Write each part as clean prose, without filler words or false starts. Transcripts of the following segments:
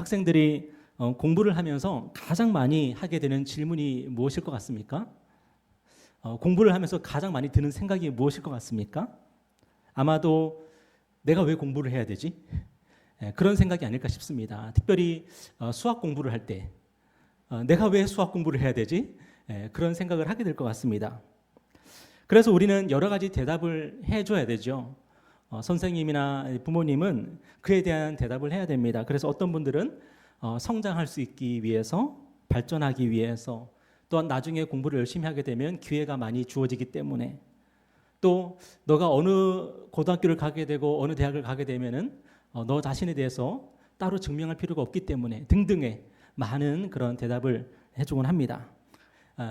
학생들이 공부를 하면서 가장 많이 하게 되는 질문이 무엇일 것 같습니까? 공부를 하면서 가장 많이 드는 생각이 무엇일 것 같습니까? 아마도 내가 왜 공부를 해야 되지? 그런 생각이 아닐까 싶습니다. 특별히 수학 공부를 할 때 내가 왜 수학 공부를 해야 되지? 그런 생각을 하게 될 것 같습니다. 그래서 우리는 여러 가지 대답을 해줘야 되죠. 선생님이나 부모님은 그에 대한 대답을 해야 됩니다. 그래서 어떤 분들은 성장할 수 있기 위해서, 발전하기 위해서, 또한 나중에 공부를 열심히 하게 되면 기회가 많이 주어지기 때문에, 또 너가 어느 고등학교를 가게 되고 어느 대학을 가게 되면은 너 자신에 대해서 따로 증명할 필요가 없기 때문에 등등의 많은 그런 대답을 해주곤 합니다.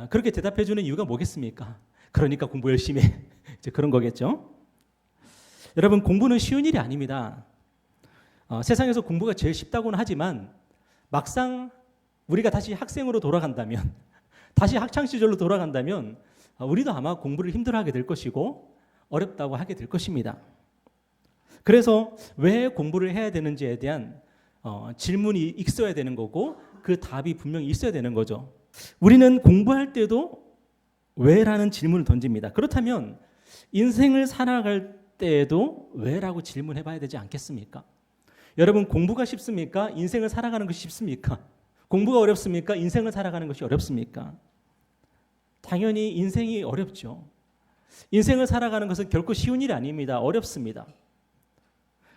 그렇게 대답해주는 이유가 뭐겠습니까? 그러니까 공부 열심히 해. 이제 그런 거겠죠. 여러분, 공부는 쉬운 일이 아닙니다. 세상에서 공부가 제일 쉽다고는 하지만 막상 우리가 다시 학생으로 돌아간다면, 다시 학창 시절로 돌아간다면 우리도 아마 공부를 힘들어하게 될 것이고 어렵다고 하게 될 것입니다. 그래서 왜 공부를 해야 되는지에 대한 질문이 있어야 되는 거고 그 답이 분명히 있어야 되는 거죠. 우리는 공부할 때도 왜라는 질문을 던집니다. 그렇다면 인생을 살아갈 때에도 왜라고 질문해 봐야 되지 않겠습니까? 여러분, 공부가 쉽습니까? 인생을 살아가는 것이 쉽습니까? 공부가 어렵습니까? 인생을 살아가는 것이 어렵습니까? 당연히 인생이 어렵죠. 인생을 살아가는 것은 결코 쉬운 일이 아닙니다. 어렵습니다.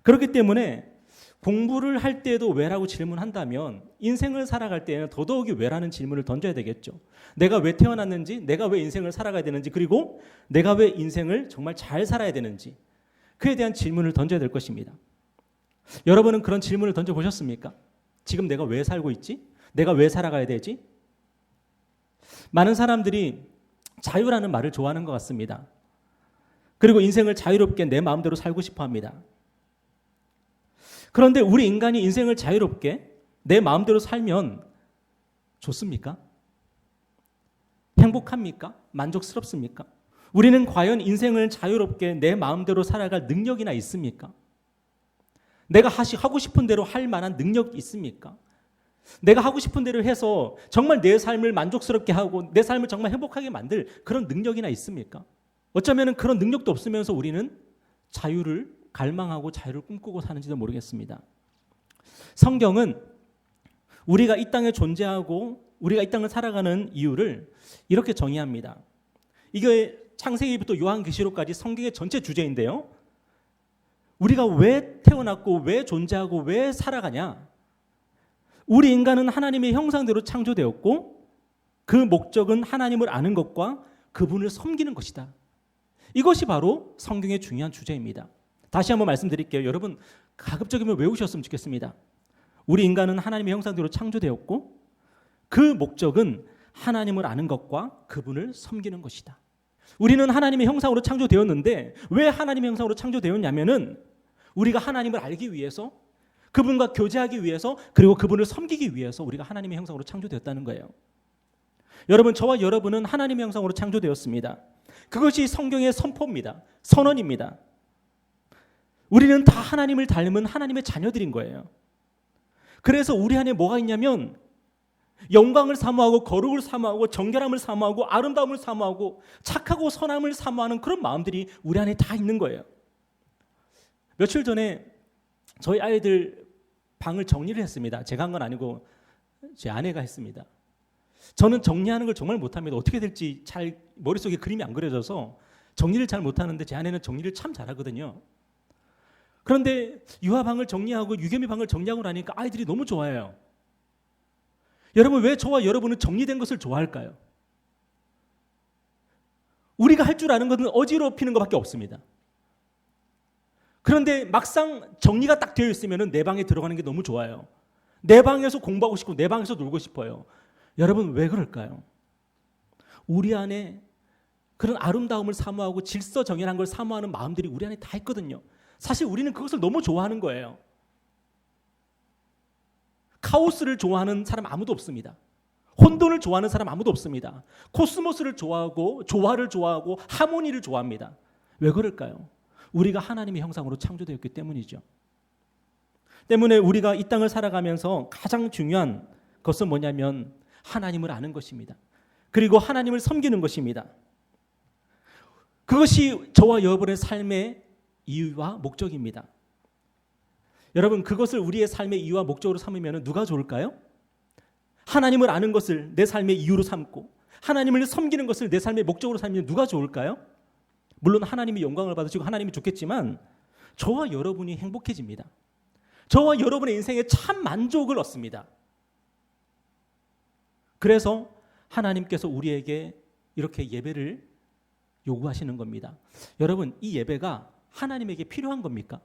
그렇기 때문에 공부를 할 때도 왜라고 질문한다면 인생을 살아갈 때에는 더더욱이 왜라는 질문을 던져야 되겠죠. 내가 왜 태어났는지, 내가 왜 인생을 살아가야 되는지, 그리고 내가 왜 인생을 정말 잘 살아야 되는지, 그에 대한 질문을 던져야 될 것입니다. 여러분은 그런 질문을 던져보셨습니까? 지금 내가 왜 살고 있지? 내가 왜 살아가야 되지? 많은 사람들이 자유라는 말을 좋아하는 것 같습니다. 그리고 인생을 자유롭게 내 마음대로 살고 싶어 합니다. 그런데 우리 인간이 인생을 자유롭게 내 마음대로 살면 좋습니까? 행복합니까? 만족스럽습니까? 우리는 과연 인생을 자유롭게 내 마음대로 살아갈 능력이나 있습니까? 내가 하고 싶은 대로 할 만한 능력이 있습니까? 내가 하고 싶은 대로 해서 정말 내 삶을 만족스럽게 하고 내 삶을 정말 행복하게 만들 그런 능력이나 있습니까? 어쩌면 그런 능력도 없으면서 우리는 자유를 갈망하고 자유를 꿈꾸고 사는지도 모르겠습니다. 성경은 우리가 이 땅에 존재하고 우리가 이 땅을 살아가는 이유를 이렇게 정의합니다. 이게 창세기부터 요한계시록까지 성경의 전체 주제인데요. 우리가 왜 태어났고 왜 존재하고 왜 살아가냐? 우리 인간은 하나님의 형상대로 창조되었고 그 목적은 하나님을 아는 것과 그분을 섬기는 것이다. 이것이 바로 성경의 중요한 주제입니다. 다시 한번 말씀드릴게요. 여러분, 가급적이면 외우셨으면 좋겠습니다. 우리 인간은 하나님의 형상대로 창조되었고 그 목적은 하나님을 아는 것과 그분을 섬기는 것이다. 우리는 하나님의 형상으로 창조되었는데 왜 하나님의 형상으로 창조되었냐면은 우리가 하나님을 알기 위해서, 그분과 교제하기 위해서, 그리고 그분을 섬기기 위해서 우리가 하나님의 형상으로 창조되었다는 거예요. 여러분, 저와 여러분은 하나님의 형상으로 창조되었습니다. 그것이 성경의 선포입니다. 선언입니다. 우리는 다 하나님을 닮은 하나님의 자녀들인 거예요. 그래서 우리 안에 뭐가 있냐면 영광을 사모하고 거룩을 사모하고 정결함을 사모하고 아름다움을 사모하고 착하고 선함을 사모하는 그런 마음들이 우리 안에 다 있는 거예요. 며칠 전에 저희 아이들 방을 정리를 했습니다. 제가 한 건 아니고 제 아내가 했습니다. 저는 정리하는 걸 정말 못합니다. 어떻게 될지 잘 머릿속에 그림이 안 그려져서 정리를 잘 못하는데 제 아내는 정리를 참 잘하거든요. 그런데 유아 방을 정리하고 유겸이 방을 정리하고 나니까 아이들이 너무 좋아해요. 여러분, 왜 저와 여러분은 정리된 것을 좋아할까요? 우리가 할 줄 아는 것은 어지럽히는 것밖에 없습니다. 그런데 막상 정리가 딱 되어 있으면 내 방에 들어가는 게 너무 좋아요. 내 방에서 공부하고 싶고 내 방에서 놀고 싶어요. 여러분, 왜 그럴까요? 우리 안에 그런 아름다움을 사모하고 질서정연한 걸 사모하는 마음들이 우리 안에 다 있거든요. 사실 우리는 그것을 너무 좋아하는 거예요. 카오스를 좋아하는 사람 아무도 없습니다. 혼돈을 좋아하는 사람 아무도 없습니다. 코스모스를 좋아하고 조화를 좋아하고 하모니를 좋아합니다. 왜 그럴까요? 우리가 하나님의 형상으로 창조되었기 때문이죠. 때문에 우리가 이 땅을 살아가면서 가장 중요한 것은 뭐냐면 하나님을 아는 것입니다. 그리고 하나님을 섬기는 것입니다. 그것이 저와 여러분의 삶의 이유와 목적입니다. 여러분, 그것을 우리의 삶의 이유와 목적으로 삼으면 누가 좋을까요? 하나님을 아는 것을 내 삶의 이유로 삼고 하나님을 섬기는 것을 내 삶의 목적으로 삼으면 누가 좋을까요? 물론 하나님이 영광을 받으시고 하나님이 좋겠지만 저와 여러분이 행복해집니다. 저와 여러분의 인생에 참 만족을 얻습니다. 그래서 하나님께서 우리에게 이렇게 예배를 요구하시는 겁니다. 여러분, 이 예배가 하나님에게 필요한 겁니까?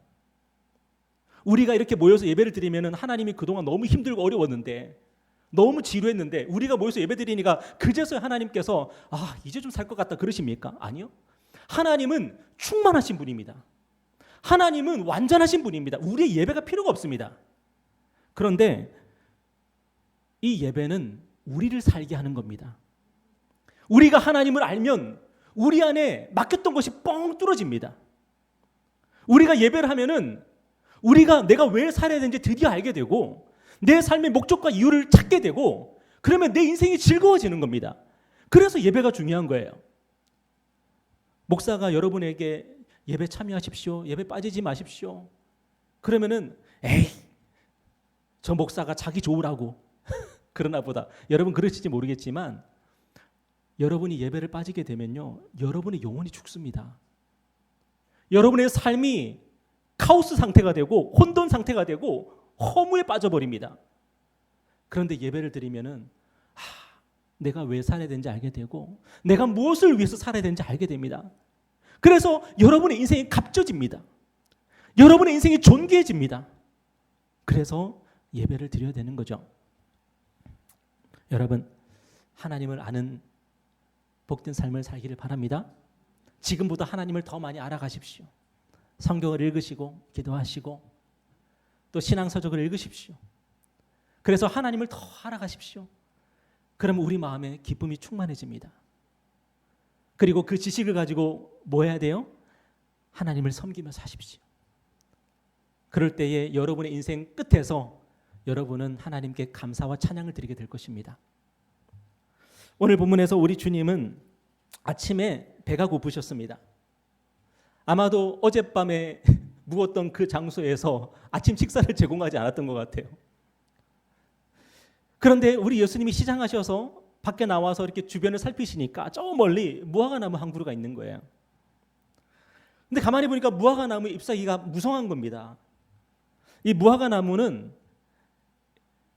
우리가 이렇게 모여서 예배를 드리면 하나님이 그동안 너무 힘들고 어려웠는데, 너무 지루했는데 우리가 모여서 예배 드리니까 그제서야 하나님께서 이제 좀 살 것 같다 그러십니까? 아니요. 하나님은 충만하신 분입니다. 하나님은 완전하신 분입니다. 우리의 예배가 필요가 없습니다. 그런데 이 예배는 우리를 살게 하는 겁니다. 우리가 하나님을 알면 우리 안에 막혔던 것이 뻥 뚫어집니다. 우리가 예배를 하면은 우리가 내가 왜 살아야 되는지 드디어 알게 되고 내 삶의 목적과 이유를 찾게 되고 그러면 내 인생이 즐거워지는 겁니다. 그래서 예배가 중요한 거예요. 목사가 여러분에게 예배 참여하십시오. 예배 빠지지 마십시오. 그러면은 저 목사가 자기 좋으라고 그러나 보다. 여러분 그러실지 모르겠지만 여러분이 예배를 빠지게 되면요, 여러분의 영혼이 죽습니다. 여러분의 삶이 카오스 상태가 되고 혼돈 상태가 되고 허무에 빠져버립니다. 그런데 예배를 드리면은 내가 왜 살아야 되는지 알게 되고 내가 무엇을 위해서 살아야 되는지 알게 됩니다. 그래서 여러분의 인생이 값져집니다. 여러분의 인생이 존귀해집니다. 그래서 예배를 드려야 되는 거죠. 여러분, 하나님을 아는 복된 삶을 살기를 바랍니다. 지금보다 하나님을 더 많이 알아가십시오. 성경을 읽으시고 기도하시고 또 신앙서적을 읽으십시오. 그래서 하나님을 더 알아가십시오. 그러면 우리 마음에 기쁨이 충만해집니다. 그리고 그 지식을 가지고 뭐 해야 돼요? 하나님을 섬기며 사십시오. 그럴 때에 여러분의 인생 끝에서 여러분은 하나님께 감사와 찬양을 드리게 될 것입니다. 오늘 본문에서 우리 주님은 아침에 배가 고프셨습니다. 아마도 어젯밤에 묵었던 그 장소에서 아침 식사를 제공하지 않았던 것 같아요. 그런데 우리 예수님이 시장하셔서 밖에 나와서 이렇게 주변을 살피시니까 저 멀리 무화과나무 한 그루가 있는 거예요. 근데 가만히 보니까 무화과나무 잎사귀가 무성한 겁니다. 이 무화과나무는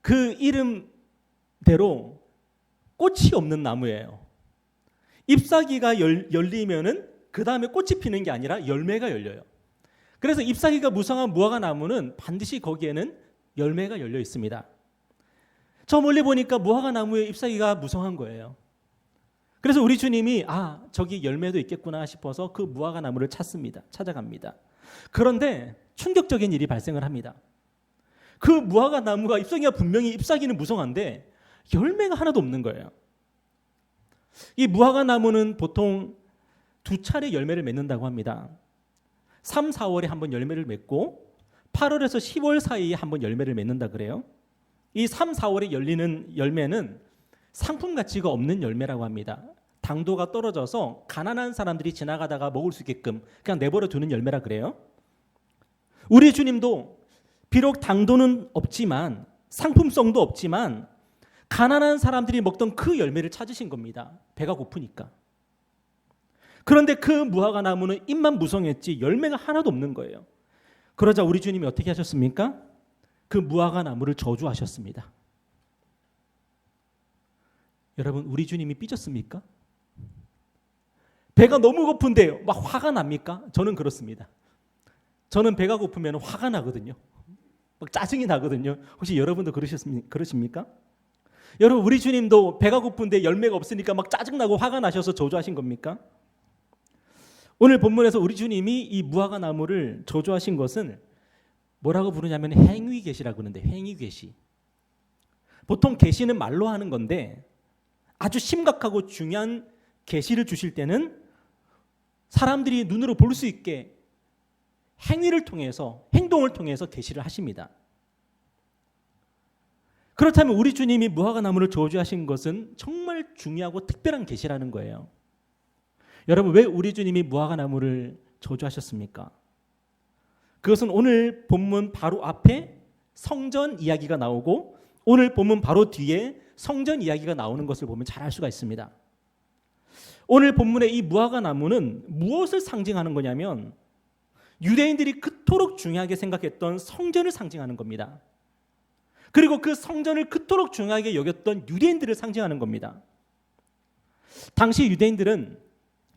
그 이름대로 꽃이 없는 나무예요. 잎사귀가 열리면은 그 다음에 꽃이 피는 게 아니라 열매가 열려요. 그래서 잎사귀가 무성한 무화과나무는 반드시 거기에는 열매가 열려 있습니다. 저 멀리 보니까 무화과나무에 잎사귀가 무성한 거예요. 그래서 우리 주님이 저기 열매도 있겠구나 싶어서 그 무화과나무를 찾아갑니다. 그런데 충격적인 일이 발생을 합니다. 그 무화과나무가 잎사귀가 분명히 잎사귀는 무성한데 열매가 하나도 없는 거예요. 이 무화과나무는 보통 2차례 열매를 맺는다고 합니다. 3, 4월에 한번 열매를 맺고 8월에서 10월 사이에 한번 열매를 맺는다 그래요. 이 3, 4월에 열리는 열매는 상품 가치가 없는 열매라고 합니다. 당도가 떨어져서 가난한 사람들이 지나가다가 먹을 수 있게끔 그냥 내버려 두는 열매라 그래요. 우리 주님도 비록 당도는 없지만 상품성도 없지만 가난한 사람들이 먹던 그 열매를 찾으신 겁니다. 배가 고프니까. 그런데 그 무화과나무는 잎만 무성했지 열매가 하나도 없는 거예요. 그러자 우리 주님이 어떻게 하셨습니까? 그 무화과나무를 저주하셨습니다. 여러분, 우리 주님이 삐졌습니까? 배가 너무 고픈데 막 화가 납니까? 저는 그렇습니다. 저는 배가 고프면 화가 나거든요. 막 짜증이 나거든요. 혹시 여러분도 그러십니까? 여러분, 우리 주님도 배가 고픈데 열매가 없으니까 막 짜증나고 화가 나셔서 저주하신 겁니까? 오늘 본문에서 우리 주님이 이 무화과나무를 저주하신 것은 뭐라고 부르냐면 행위계시라고 하는데, 행위계시. 보통 계시는 말로 하는 건데 아주 심각하고 중요한 계시를 주실 때는 사람들이 눈으로 볼 수 있게 행위를 통해서, 행동을 통해서 계시를 하십니다. 그렇다면 우리 주님이 무화과 나무를 저주하신 것은 정말 중요하고 특별한 계시라는 거예요. 여러분, 왜 우리 주님이 무화과 나무를 저주하셨습니까? 그것은 오늘 본문 바로 앞에 성전 이야기가 나오고 오늘 본문 바로 뒤에 성전 이야기가 나오는 것을 보면 잘 알 수가 있습니다. 오늘 본문의 이 무화과 나무는 무엇을 상징하는 거냐면 유대인들이 그토록 중요하게 생각했던 성전을 상징하는 겁니다. 그리고 그 성전을 그토록 중요하게 여겼던 유대인들을 상징하는 겁니다. 당시 유대인들은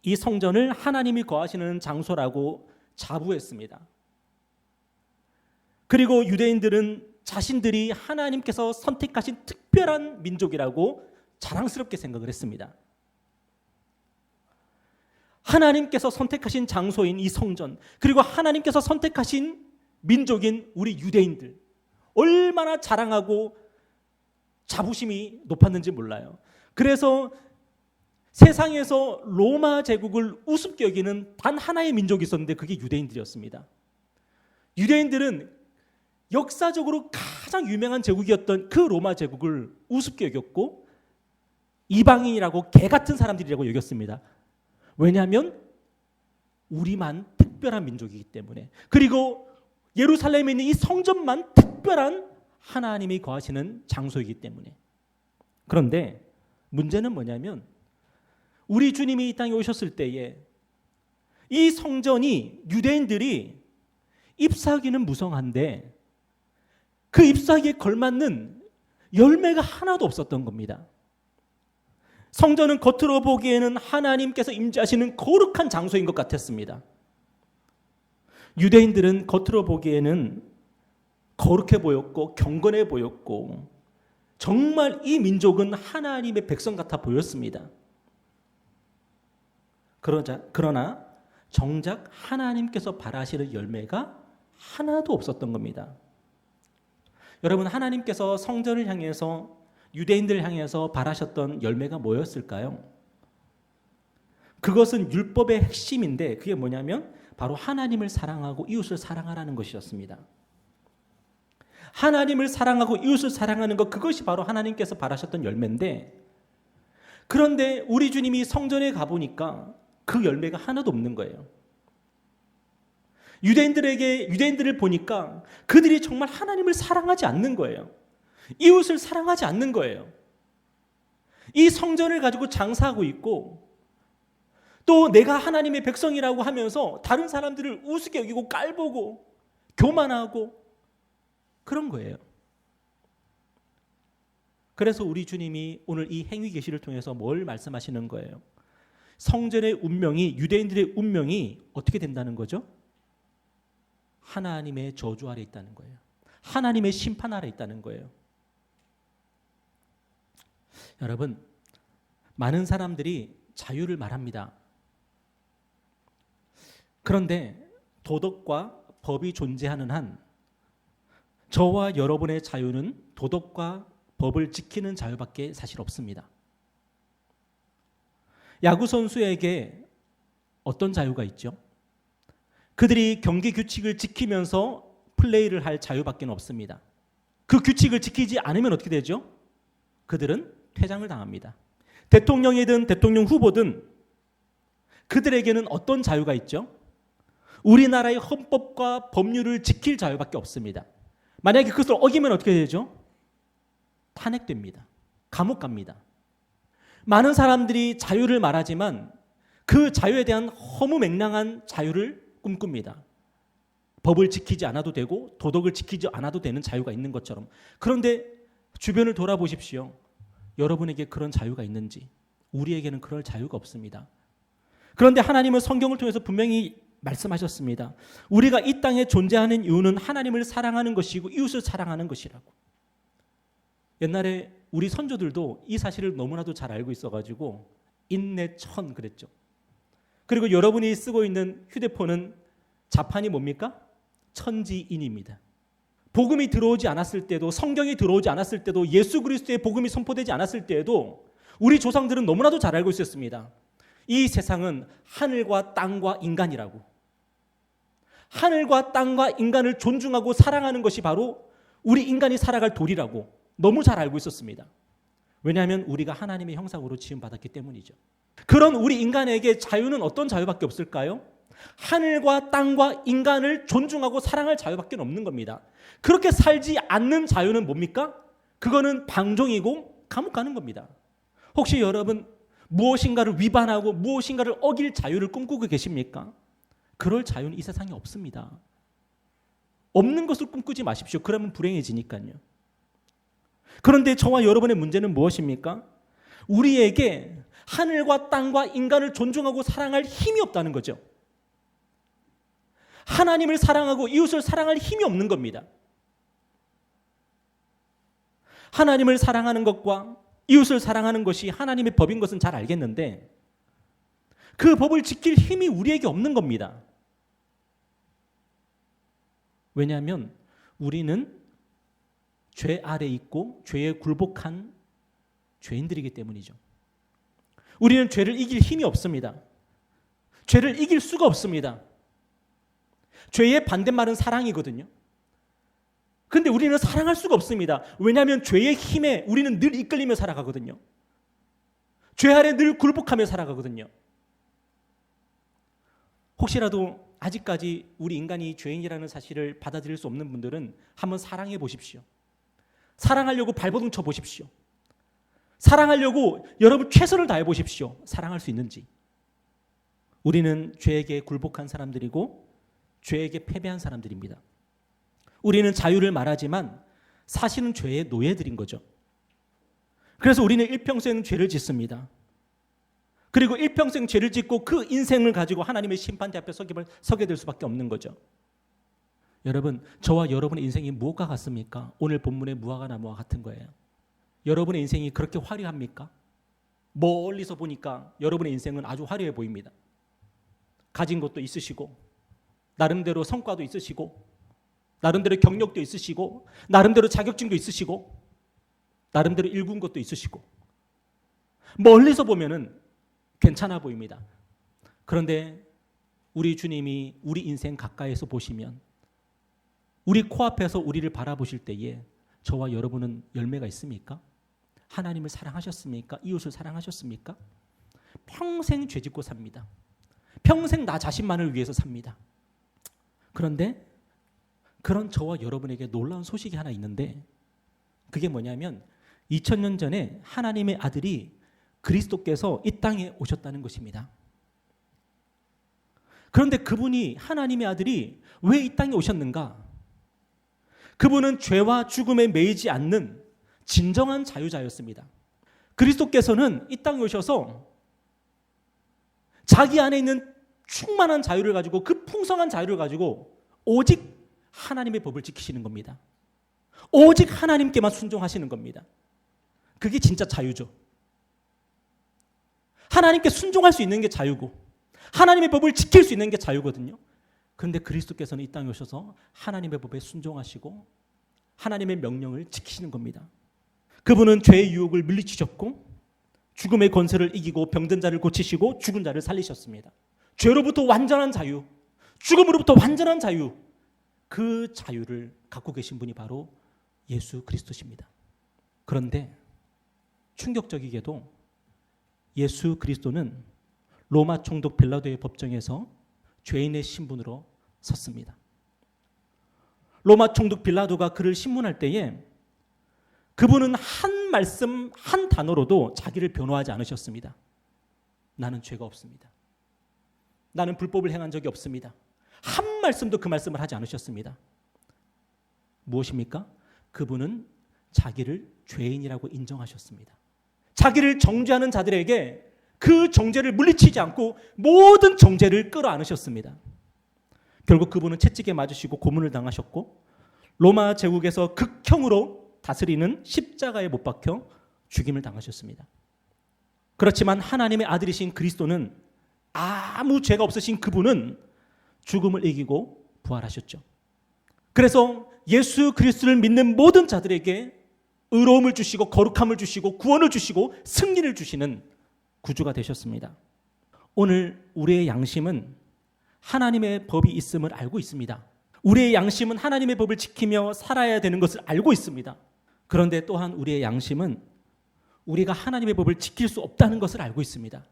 이 성전을 하나님이 거하시는 장소라고 자부했습니다. 그리고 유대인들은 자신들이 하나님께서 선택하신 특별한 민족이라고 자랑스럽게 생각을 했습니다. 하나님께서 선택하신 장소인 이 성전, 그리고 하나님께서 선택하신 민족인 우리 유대인들, 얼마나 자랑하고 자부심이 높았는지 몰라요. 그래서 세상에서 로마 제국을 우습게 여기는 단 하나의 민족이 있었는데 그게 유대인들이었습니다. 유대인들은 역사적으로 가장 유명한 제국이었던 그 로마 제국을 우습게 여겼고 이방인이라고 개 같은 사람들이라고 여겼습니다. 왜냐하면 우리만 특별한 민족이기 때문에, 그리고 예루살렘에 있는 이 성전만 특별한 하나님이 거하시는 장소이기 때문에. 그런데 문제는 뭐냐면 우리 주님이 이 땅에 오셨을 때에 이 성전이 유대인들이 입사하기는 무성한데 그 입사하기에 걸맞는 열매가 하나도 없었던 겁니다. 성전은 겉으로 보기에는 하나님께서 임재하시는 거룩한 장소인 것 같았습니다. 유대인들은 겉으로 보기에는 거룩해 보였고 경건해 보였고 정말 이 민족은 하나님의 백성 같아 보였습니다. 그러나 정작 하나님께서 바라시는 열매가 하나도 없었던 겁니다. 여러분, 하나님께서 성전을 향해서 유대인들을 향해서 바라셨던 열매가 뭐였을까요? 그것은 율법의 핵심인데 그게 뭐냐면 바로 하나님을 사랑하고 이웃을 사랑하라는 것이었습니다. 하나님을 사랑하고 이웃을 사랑하는 것, 그것이 바로 하나님께서 바라셨던 열매인데, 그런데 우리 주님이 성전에 가보니까 그 열매가 하나도 없는 거예요. 유대인들을 보니까 그들이 정말 하나님을 사랑하지 않는 거예요. 이웃을 사랑하지 않는 거예요. 이 성전을 가지고 장사하고 있고 또 내가 하나님의 백성이라고 하면서 다른 사람들을 우습게 여기고 깔보고 교만하고 그런 거예요. 그래서 우리 주님이 오늘 이 행위 계시를 통해서 뭘 말씀하시는 거예요? 성전의 운명이, 유대인들의 운명이 어떻게 된다는 거죠? 하나님의 저주 아래 있다는 거예요. 하나님의 심판 아래 있다는 거예요. 여러분, 많은 사람들이 자유를 말합니다. 그런데 도덕과 법이 존재하는 한 저와 여러분의 자유는 도덕과 법을 지키는 자유밖에 사실 없습니다. 야구 선수에게 어떤 자유가 있죠? 그들이 경기 규칙을 지키면서 플레이를 할 자유밖에 없습니다. 그 규칙을 지키지 않으면 어떻게 되죠? 그들은 퇴장을 당합니다. 대통령이든 대통령 후보든 그들에게는 어떤 자유가 있죠? 우리나라의 헌법과 법률을 지킬 자유밖에 없습니다. 만약에 그것을 어기면 어떻게 되죠? 탄핵됩니다. 감옥 갑니다. 많은 사람들이 자유를 말하지만 그 자유에 대한 허무맹랑한 자유를 꿈꿉니다. 법을 지키지 않아도 되고 도덕을 지키지 않아도 되는 자유가 있는 것처럼. 그런데 주변을 돌아보십시오. 여러분에게 그런 자유가 있는지? 우리에게는 그럴 자유가 없습니다. 그런데 하나님은 성경을 통해서 분명히 말씀하셨습니다. 우리가 이 땅에 존재하는 이유는 하나님을 사랑하는 것이고 이웃을 사랑하는 것이라고. 옛날에 우리 선조들도 이 사실을 너무나도 잘 알고 있어가지고 인내천 그랬죠. 그리고 여러분이 쓰고 있는 휴대폰은 자판이 뭡니까? 천지인입니다. 복음이 들어오지 않았을 때도, 성경이 들어오지 않았을 때도, 예수 그리스도의 복음이 선포되지 않았을 때에도 우리 조상들은 너무나도 잘 알고 있었습니다. 이 세상은 하늘과 땅과 인간이라고. 하늘과 땅과 인간을 존중하고 사랑하는 것이 바로 우리 인간이 살아갈 도리라고. 너무 잘 알고 있었습니다. 왜냐하면 우리가 하나님의 형상으로 지음받았기 때문이죠. 그런 우리 인간에게 자유는 어떤 자유밖에 없을까요? 하늘과 땅과 인간을 존중하고 사랑할 자유밖에 없는 겁니다. 그렇게 살지 않는 자유는 뭡니까? 그거는 방종이고 감옥 가는 겁니다. 혹시 여러분 무엇인가를 위반하고 무엇인가를 어길 자유를 꿈꾸고 계십니까? 그럴 자유는 이 세상에 없습니다. 없는 것을 꿈꾸지 마십시오. 그러면 불행해지니까요. 그런데 저와 여러분의 문제는 무엇입니까? 우리에게 하늘과 땅과 인간을 존중하고 사랑할 힘이 없다는 거죠. 하나님을 사랑하고 이웃을 사랑할 힘이 없는 겁니다. 하나님을 사랑하는 것과 이웃을 사랑하는 것이 하나님의 법인 것은 잘 알겠는데 그 법을 지킬 힘이 우리에게 없는 겁니다. 왜냐하면 우리는 죄 아래 있고 죄에 굴복한 죄인들이기 때문이죠. 우리는 죄를 이길 힘이 없습니다. 죄를 이길 수가 없습니다. 죄의 반대말은 사랑이거든요. 근데 우리는 사랑할 수가 없습니다. 왜냐하면 죄의 힘에 우리는 늘 이끌리며 살아가거든요. 죄 아래 늘 굴복하며 살아가거든요. 혹시라도 아직까지 우리 인간이 죄인이라는 사실을 받아들일 수 없는 분들은 한번 사랑해 보십시오. 사랑하려고 발버둥 쳐 보십시오. 사랑하려고 여러분 최선을 다해 보십시오. 사랑할 수 있는지. 우리는 죄에게 굴복한 사람들이고 죄에게 패배한 사람들입니다. 우리는 자유를 말하지만 사실은 죄의 노예들인 거죠. 그래서 우리는 일평생 죄를 짓습니다. 그리고 일평생 죄를 짓고 그 인생을 가지고 하나님의 심판대 앞에 서게 될 수밖에 없는 거죠. 여러분, 저와 여러분의 인생이 무엇과 같습니까? 오늘 본문의 무화과 나무와 같은 거예요. 여러분의 인생이 그렇게 화려합니까? 멀리서 보니까 여러분의 인생은 아주 화려해 보입니다. 가진 것도 있으시고 나름대로 성과도 있으시고 나름대로 경력도 있으시고 나름대로 자격증도 있으시고 나름대로 일군 것도 있으시고 멀리서 보면은 괜찮아 보입니다. 그런데 우리 주님이 우리 인생 가까이에서 보시면 우리 코앞에서 우리를 바라보실 때에 저와 여러분은 열매가 있습니까? 하나님을 사랑하셨습니까? 이웃을 사랑하셨습니까? 평생 죄짓고 삽니다. 평생 나 자신만을 위해서 삽니다. 그런데 그런 저와 여러분에게 놀라운 소식이 하나 있는데 그게 뭐냐면 2000년 전에 하나님의 아들이 그리스도께서 이 땅에 오셨다는 것입니다. 그런데 그분이 하나님의 아들이 왜 이 땅에 오셨는가? 그분은 죄와 죽음에 매이지 않는 진정한 자유자였습니다. 그리스도께서는 이 땅에 오셔서 자기 안에 있는 충만한 자유를 가지고 그 풍성한 자유를 가지고 오직 하나님의 법을 지키시는 겁니다. 오직 하나님께만 순종하시는 겁니다. 그게 진짜 자유죠. 하나님께 순종할 수 있는 게 자유고 하나님의 법을 지킬 수 있는 게 자유거든요. 그런데 그리스도께서는 이 땅에 오셔서 하나님의 법에 순종하시고 하나님의 명령을 지키시는 겁니다. 그분은 죄의 유혹을 물리치셨고 죽음의 권세를 이기고 병든 자를 고치시고 죽은 자를 살리셨습니다. 죄로부터 완전한 자유, 죽음으로부터 완전한 자유, 그 자유를 갖고 계신 분이 바로 예수 그리스도십니다. 그런데 충격적이게도 예수 그리스도는 로마 총독 빌라도의 법정에서 죄인의 신분으로 섰습니다. 로마 총독 빌라도가 그를 신문할 때에 그분은 한 말씀, 한 단어로도 자기를 변호하지 않으셨습니다. 나는 죄가 없습니다. 나는 불법을 행한 적이 없습니다. 한 말씀도 그 말씀을 하지 않으셨습니다. 무엇입니까? 그분은 자기를 죄인이라고 인정하셨습니다. 자기를 정죄하는 자들에게 그 정죄를 물리치지 않고 모든 정죄를 끌어안으셨습니다. 결국 그분은 채찍에 맞으시고 고문을 당하셨고 로마 제국에서 극형으로 다스리는 십자가에 못 박혀 죽임을 당하셨습니다. 그렇지만 하나님의 아들이신 그리스도는 아무 죄가 없으신 그분은 죽음을 이기고 부활하셨죠. 그래서 예수 그리스도를 믿는 모든 자들에게 의로움을 주시고 거룩함을 주시고 구원을 주시고 승리를 주시는 구주가 되셨습니다. 오늘 우리의 양심은 하나님의 법이 있음을 알고 있습니다. 우리의 양심은 하나님의 법을 지키며 살아야 되는 것을 알고 있습니다. 그런데 또한 우리의 양심은 우리가 하나님의 법을 지킬 수 없다는 것을 알고 있습니다.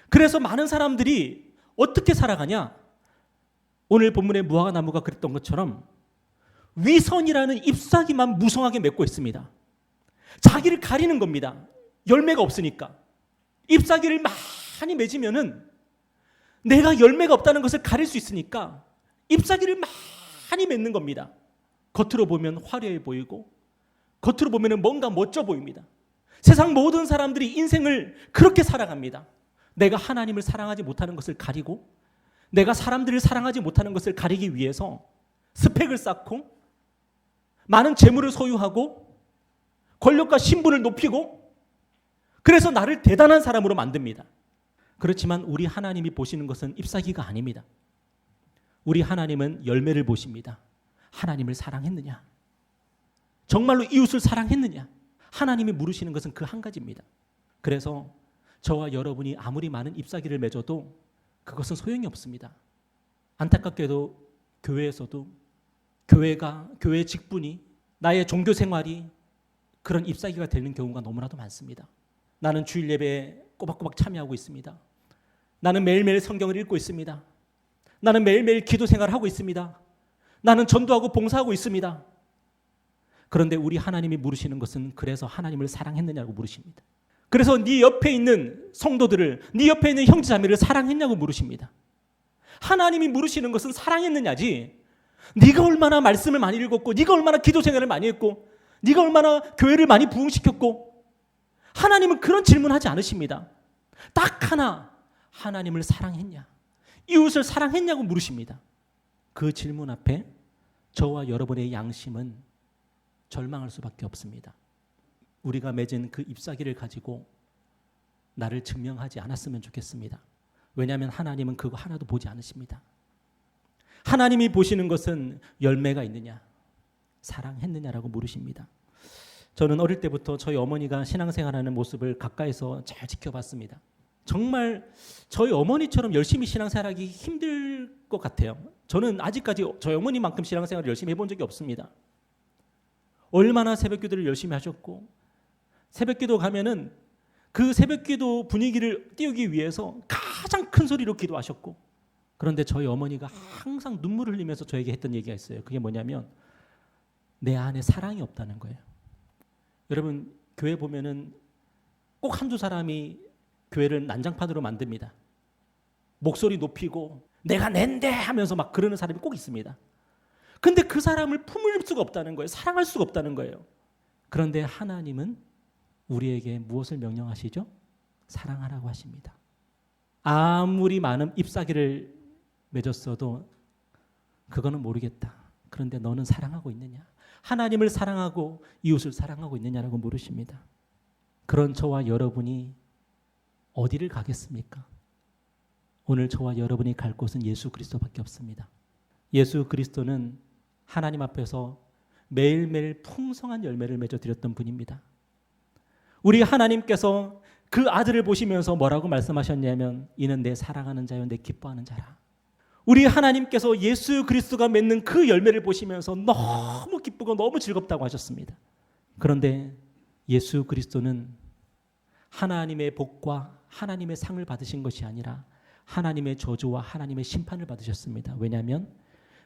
그래서 많은 사람들이 어떻게 살아가냐? 오늘 본문의 무화과 나무가 그랬던 것처럼 위선이라는 잎사귀만 무성하게 맺고 있습니다. 자기를 가리는 겁니다. 열매가 없으니까. 잎사귀를 많이 맺으면은 내가 열매가 없다는 것을 가릴 수 있으니까 잎사귀를 많이 맺는 겁니다. 겉으로 보면 화려해 보이고 겉으로 보면 뭔가 멋져 보입니다. 세상 모든 사람들이 인생을 그렇게 살아갑니다. 내가 하나님을 사랑하지 못하는 것을 가리고 내가 사람들을 사랑하지 못하는 것을 가리기 위해서 스펙을 쌓고 많은 재물을 소유하고 권력과 신분을 높이고 그래서 나를 대단한 사람으로 만듭니다. 그렇지만 우리 하나님이 보시는 것은 잎사귀가 아닙니다. 우리 하나님은 열매를 보십니다. 하나님을 사랑했느냐? 정말로 이웃을 사랑했느냐? 하나님이 물으시는 것은 그 한 가지입니다. 그래서 저와 여러분이 아무리 많은 잎사귀를 맺어도 그것은 소용이 없습니다. 안타깝게도 교회에서도 교회 직분이 나의 종교 생활이 그런 잎사귀가 되는 경우가 너무나도 많습니다. 나는 주일 예배에 꼬박꼬박 참여하고 있습니다. 나는 매일매일 성경을 읽고 있습니다. 나는 매일매일 기도 생활을 하고 있습니다. 나는 전도하고 봉사하고 있습니다. 그런데 우리 하나님이 물으시는 것은 그래서 하나님을 사랑했느냐고 물으십니다. 그래서 네 옆에 있는 성도들을, 네 옆에 있는 형제자매를 사랑했냐고 물으십니다. 하나님이 물으시는 것은 사랑했느냐지 네가 얼마나 말씀을 많이 읽었고 네가 얼마나 기도 생활을 많이 했고 네가 얼마나 교회를 많이 부흥시켰고 하나님은 그런 질문하지 않으십니다. 딱 하나, 하나님을 사랑했냐? 이웃을 사랑했냐고 물으십니다. 그 질문 앞에 저와 여러분의 양심은 절망할 수밖에 없습니다. 우리가 맺은 그 잎사귀를 가지고 나를 증명하지 않았으면 좋겠습니다. 왜냐하면 하나님은 그거 하나도 보지 않으십니다. 하나님이 보시는 것은 열매가 있느냐, 사랑했느냐라고 물으십니다. 저는 어릴 때부터 저희 어머니가 신앙생활하는 모습을 가까이서 잘 지켜봤습니다. 정말 저희 어머니처럼 열심히 신앙생활하기 힘들 것 같아요. 저는 아직까지 저희 어머니만큼 신앙생활을 열심히 해본 적이 없습니다. 얼마나 새벽기도를 열심히 하셨고 새벽기도 가면은 그 새벽기도 분위기를 띄우기 위해서 가장 큰 소리로 기도하셨고 그런데 저희 어머니가 항상 눈물을 흘리면서 저에게 했던 얘기가 있어요. 그게 뭐냐면 내 안에 사랑이 없다는 거예요. 여러분 교회 보면은 꼭 한두 사람이 교회를 난장판으로 만듭니다. 목소리 높이고 내가 낸데 하면서 막 그러는 사람이 꼭 있습니다. 근데 그 사람을 품을 수가 없다는 거예요. 사랑할 수가 없다는 거예요. 그런데 하나님은 우리에게 무엇을 명령하시죠? 사랑하라고 하십니다. 아무리 많은 잎사귀를 맺었어도 그거는 모르겠다. 그런데 너는 사랑하고 있느냐? 하나님을 사랑하고 이웃을 사랑하고 있느냐라고 물으십니다. 그런 저와 여러분이 어디를 가겠습니까? 오늘 저와 여러분이 갈 곳은 예수 그리스도밖에 없습니다. 예수 그리스도는 하나님 앞에서 매일매일 풍성한 열매를 맺어드렸던 분입니다. 우리 하나님께서 그 아들을 보시면서 뭐라고 말씀하셨냐면 이는 내 사랑하는 자요 내 기뻐하는 자라. 우리 하나님께서 예수 그리스도가 맺는 그 열매를 보시면서 너무 기쁘고 너무 즐겁다고 하셨습니다. 그런데 예수 그리스도는 하나님의 복과 하나님의 상을 받으신 것이 아니라 하나님의 저주와 하나님의 심판을 받으셨습니다. 왜냐하면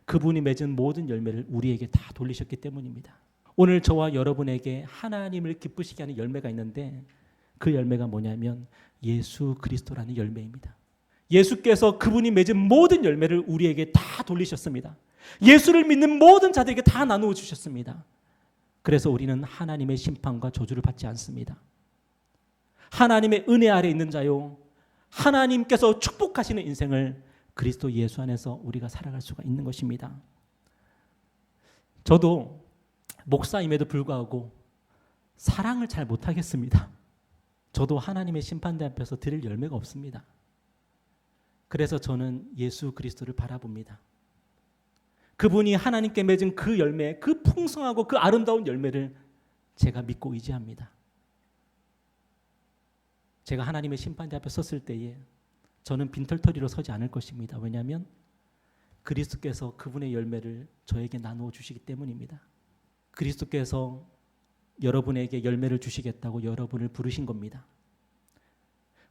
그분이 맺은 모든 열매를 우리에게 다 돌리셨기 때문입니다. 오늘 저와 여러분에게 하나님을 기쁘시게 하는 열매가 있는데 그 열매가 뭐냐면 예수 그리스도라는 열매입니다. 예수께서 그분이 맺은 모든 열매를 우리에게 다 돌리셨습니다. 예수를 믿는 모든 자들에게 다 나누어 주셨습니다. 그래서 우리는 하나님의 심판과 저주를 받지 않습니다. 하나님의 은혜 아래 있는 자요, 하나님께서 축복하시는 인생을 그리스도 예수 안에서 우리가 살아갈 수가 있는 것입니다. 저도 목사임에도 불구하고 사랑을 잘 못하겠습니다. 저도 하나님의 심판대 앞에서 드릴 열매가 없습니다. 그래서 저는 예수 그리스도를 바라봅니다. 그분이 하나님께 맺은 그 열매, 그 풍성하고 그 아름다운 열매를 제가 믿고 의지합니다. 제가 하나님의 심판대 앞에 섰을 때에 저는 빈털터리로 서지 않을 것입니다. 왜냐하면 그리스도께서 그분의 열매를 저에게 나누어 주시기 때문입니다. 그리스도께서 여러분에게 열매를 주시겠다고 여러분을 부르신 겁니다.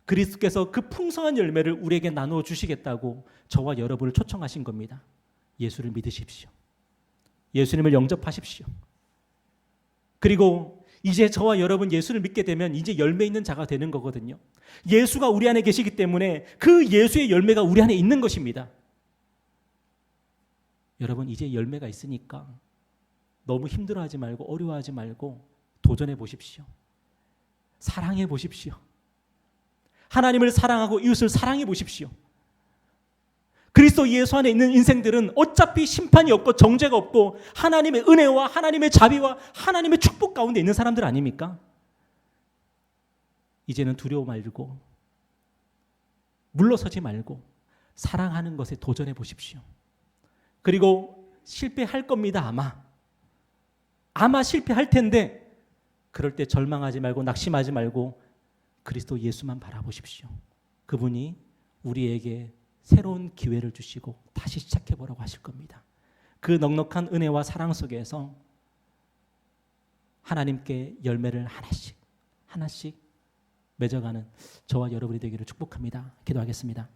그리스도께서 그 풍성한 열매를 우리에게 나누어 주시겠다고 저와 여러분을 초청하신 겁니다. 예수를 믿으십시오. 예수님을 영접하십시오. 그리고 이제 저와 여러분 예수를 믿게 되면 이제 열매 있는 자가 되는 거거든요. 예수가 우리 안에 계시기 때문에 그 예수의 열매가 우리 안에 있는 것입니다. 여러분 이제 열매가 있으니까 너무 힘들어하지 말고 어려워하지 말고 도전해 보십시오. 사랑해 보십시오. 하나님을 사랑하고 이웃을 사랑해 보십시오. 그리스도 예수 안에 있는 인생들은 어차피 심판이 없고 정죄가 없고 하나님의 은혜와 하나님의 자비와 하나님의 축복 가운데 있는 사람들 아닙니까? 이제는 두려워 말고 물러서지 말고 사랑하는 것에 도전해 보십시오. 그리고 실패할 겁니다. 아마 실패할 텐데 그럴 때 절망하지 말고 낙심하지 말고 그리스도 예수만 바라보십시오. 그분이 우리에게 새로운 기회를 주시고 다시 시작해보라고 하실 겁니다. 그 넉넉한 은혜와 사랑 속에서 하나님께 열매를 하나씩 맺어가는 저와 여러분이 되기를 축복합니다. 기도하겠습니다.